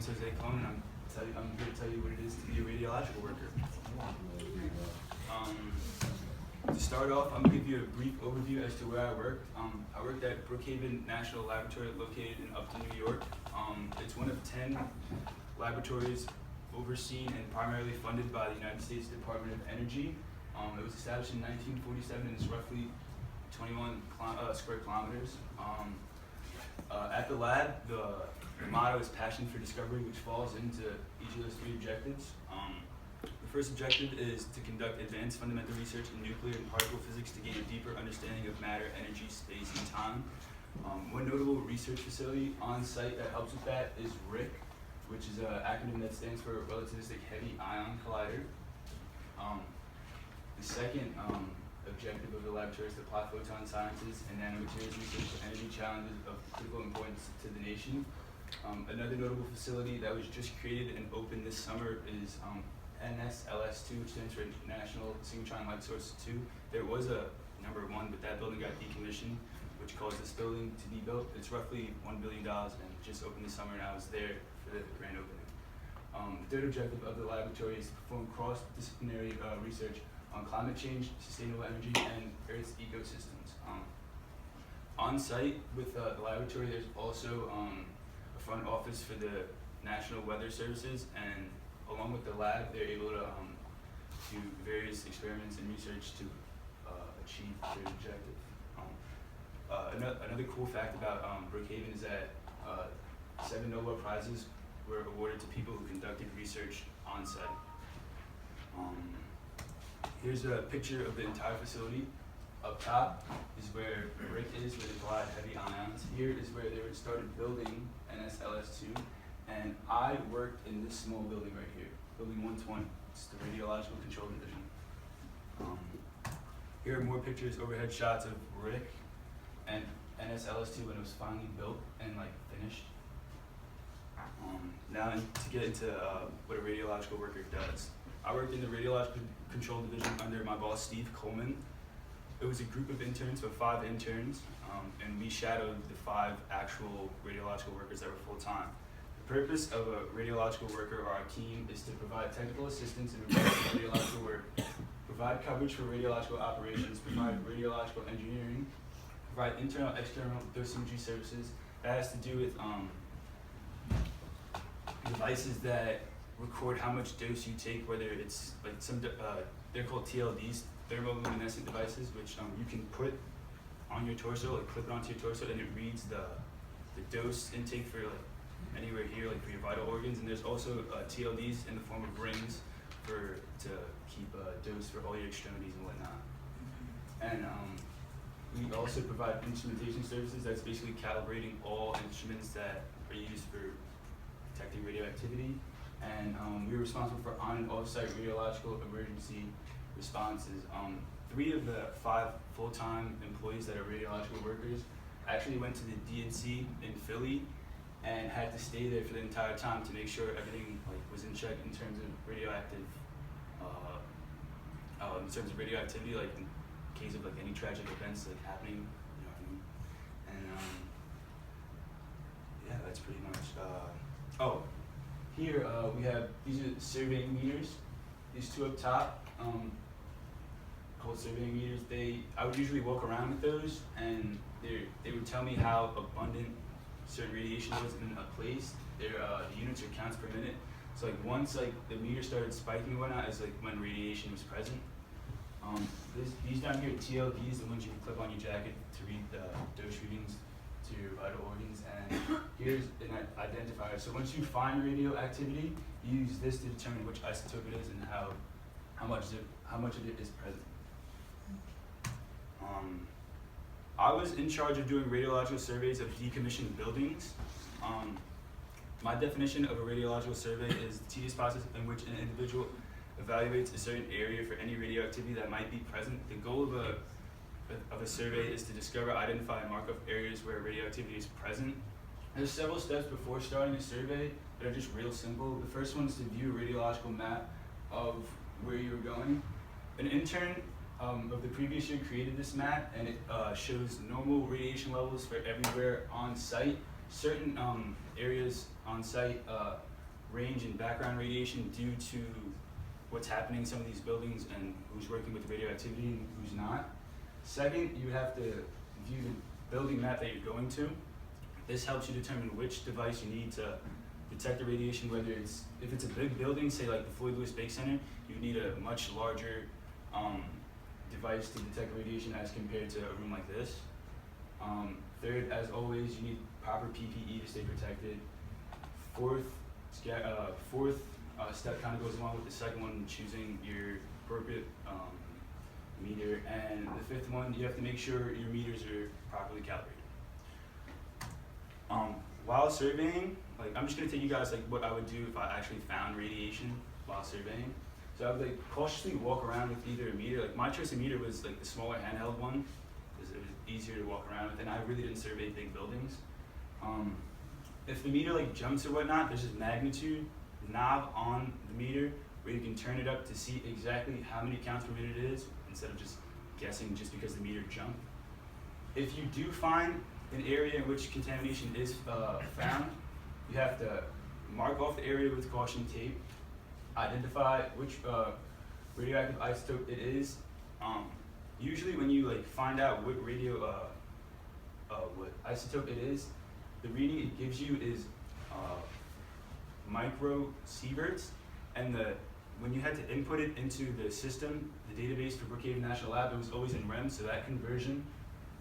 Jose Cone, and I'm here to tell you what it is to be a radiological worker. To start off, I'm going to give you a brief overview as to where I worked. I worked at Brookhaven National Laboratory located in Upton, New York. It's one of 10 laboratories overseen and primarily funded by the United States Department of Energy. It was established in 1947 and is roughly 21 square kilometers. At the lab, the motto is passion for discovery, which falls into each of those three objectives. The first objective is to conduct advanced fundamental research in nuclear and particle physics to gain a deeper understanding of matter, energy, space, and time. One notable research facility on site that helps with that is RHIC, which is an acronym that stands for Relativistic Heavy Ion Collider. The second objective of the laboratory is to apply photon sciences and nanomaterials research to energy challenges of critical importance to the nation. Another notable facility that was just created and opened this summer is NSLS2, which stands for National Synchrotron Light Source 2. There was a number 1, but that building got decommissioned, which caused this building to be built. It's roughly $1 billion and just opened this summer, and I was there for the grand opening. The third objective of the laboratory is to perform cross-disciplinary research on climate change, sustainable energy, and Earth's ecosystems. On site with the laboratory, there's also a front office for the National Weather Services, and along with the lab, they're able to do various experiments and research to achieve their objective. Another cool fact about Brookhaven is that 7 Nobel Prizes were awarded to people who conducted research on site. Here's a picture of the entire facility. Up top is where RHIC is, where they collide heavy ions. Here is where they started building NSLS2, and I worked in this small building right here, building 120. It's the Radiological Control Division. Here are more pictures, overhead shots of RHIC and NSLS2 when it was finally built and finished. Now to get into what a radiological worker does. I worked in the Radiological Control Division under my boss, Steve Coleman. It was a group of interns, so 5 interns, and we shadowed the 5 actual radiological workers that were full-time. The purpose of a radiological worker or our team is to provide technical assistance in regards to radiological work, provide coverage for radiological operations, provide radiological engineering, provide internal, external dosimetry services. That has to do with devices that record how much dose you take, whether it's they're called TLDs, thermoluminescent devices, which you can put on your torso, clip it onto your torso, and it reads the dose intake for anywhere here, for your vital organs. And there's also TLDs in the form of rings to keep a dose for all your extremities and whatnot. And we also provide instrumentation services. That's basically calibrating all instruments that are used for detecting radioactivity. And we're responsible for on and off-site radiological emergency responses. 3 of the 5 full-time employees that are radiological workers actually went to the DNC in Philly and had to stay there for the entire time to make sure everything was in check in terms of radioactive, radioactivity, in case of any tragic events happening, you know what I mean? And yeah, that's pretty much. Here we have, these are surveying meters. These 2 up top, called surveying meters. I would usually walk around with those, and they would tell me how abundant certain radiation was in a place. The units are counts per minute. So once the meter started spiking and whatnot, is when radiation was present. These down here, TLDs, the ones you can clip on your jacket to read the dose readings to your vital organs, and here's an identifier. So once you find radioactivity, you use this to determine which isotope it is and how much of it is present. I was in charge of doing radiological surveys of decommissioned buildings. My definition of a radiological survey is the tedious process in which an individual evaluates a certain area for any radioactivity that might be present. The goal of a survey is to discover, identify, and mark up areas where radioactivity is present. There's several steps before starting a survey that are just real simple. The first one is to view a radiological map of where you're going. An intern of the previous year created this map, and it shows normal radiation levels for everywhere on site. Certain areas on site range and background radiation due to what's happening in some of these buildings and who's working with radioactivity and who's not. Second, you have to view the building map that you're going to. This helps you determine which device you need to detect the radiation, whether if it's a big building, say like the Floyd Lewis Bake Center, you need a much larger device to detect radiation as compared to a room like this. Third, as always, you need proper PPE to stay protected. Fourth step kind of goes along with the second one, choosing your appropriate meter. And the fifth one, you have to make sure your meters are properly calibrated. While surveying, like I'm just gonna take you guys like what I would do if I actually found radiation while surveying. So I would like cautiously walk around with either a meter. Like my choice of meter was like the smaller handheld one, because it was easier to walk around with, and I really didn't survey big buildings. If the meter like jumps or whatnot, there's this magnitude knob on the meter where you can turn it up to see exactly how many counts per minute it is, instead of just guessing just because the meter jumped. If you do find an area in which contamination is found, you have to mark off the area with caution tape, identify which radioactive isotope it is. Usually when you like find out what what isotope it is, the reading it gives you is microsieverts, and when you had to input it into the system, the database for Brookhaven National Lab, it was always in REM, so that conversion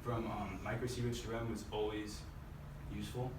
from microsieverts to REM was always useful.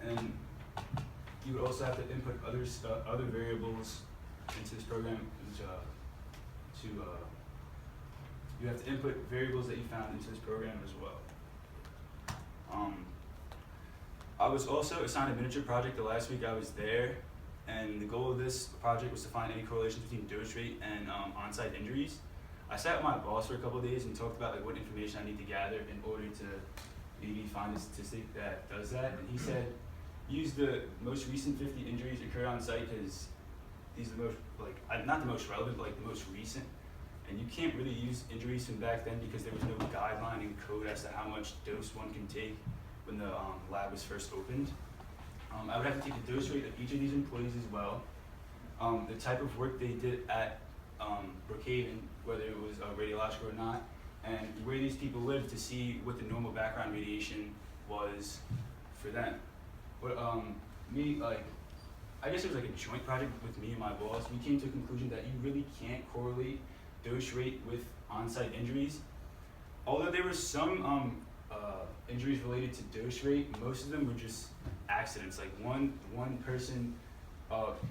And you would also have to input other variables into this program, which you have to input variables that you found into this program as well. I was also assigned a miniature project the last week I was there, and the goal of this project was to find any correlations between dose rate and on-site injuries. I sat with my boss for a couple of days and talked about like what information I need to gather in order to maybe find a statistic that does that. And he said, use the most recent 50 injuries occurred on site because these are the most, like, not the most relevant, but like the most recent. And you can't really use injuries from back then because there was no guideline and code as to how much dose one can take when the lab was first opened. I would have to take the dose rate of each of these employees as well, the type of work they did at Brookhaven, whether it was radiological or not, and where these people lived to see what the normal background radiation was for them. But I guess it was like a joint project with me and my boss. We came to a conclusion that you really can't correlate dose rate with on-site injuries. Although there were some injuries related to dose rate, most of them were just accidents. Like one person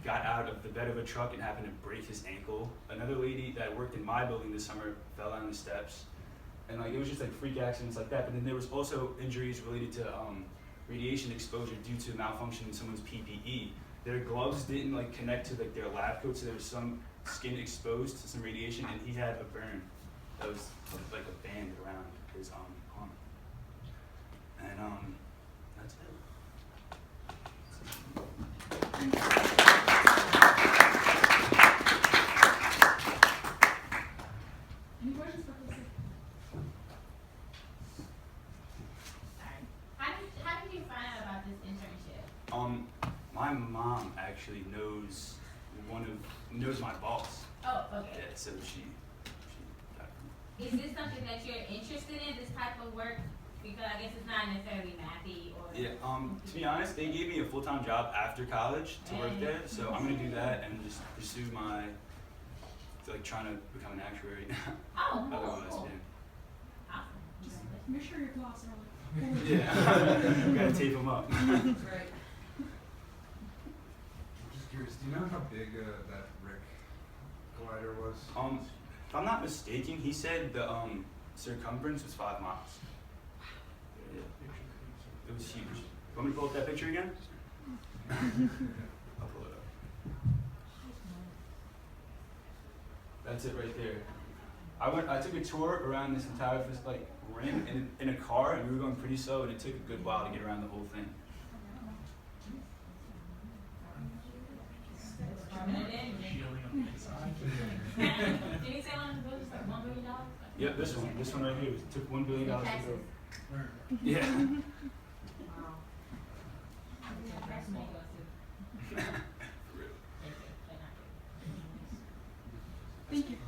got out of the bed of a truck and happened to break his ankle. Another lady that worked in my building this summer fell down the steps. And like it was just like freak accidents like that. But then there was also injuries related to radiation exposure due to malfunction in someone's PPE. Their gloves didn't like connect to like their lab coat, so there was some skin exposed to some radiation, and he had a burn that was like a band around his arm. And that's it. Any questions for Lisa? How did you find out about this internship? My mom actually knows my boss. Oh, okay. Yeah, so she got it. Is this something that you're interested in, this type of work? Because I guess it's not necessarily mathy or. Yeah. To be honest, they gave me a full-time job after college to work there, so I'm gonna do that and just pursue trying to become an actuary. Oh, Otherwise, cool. yeah. Awesome. Just make sure your gloves are on. Yeah, gotta tape them up. Right. I'm just curious, do you know how big that Rick collider was? If I'm not mistaken, he said the circumference was 5 miles. Yeah. It was huge. Want me to pull up that picture again? I'll pull it up. That's it right there. I took a tour around this entire ring in a car, and we were going pretty slow, and it took a good while to get around the whole thing. Did he say on the bill it's like $1 billion? Yep, this one right here. It took $1 billion to Taxes. build. Yeah. Wow. Thank you.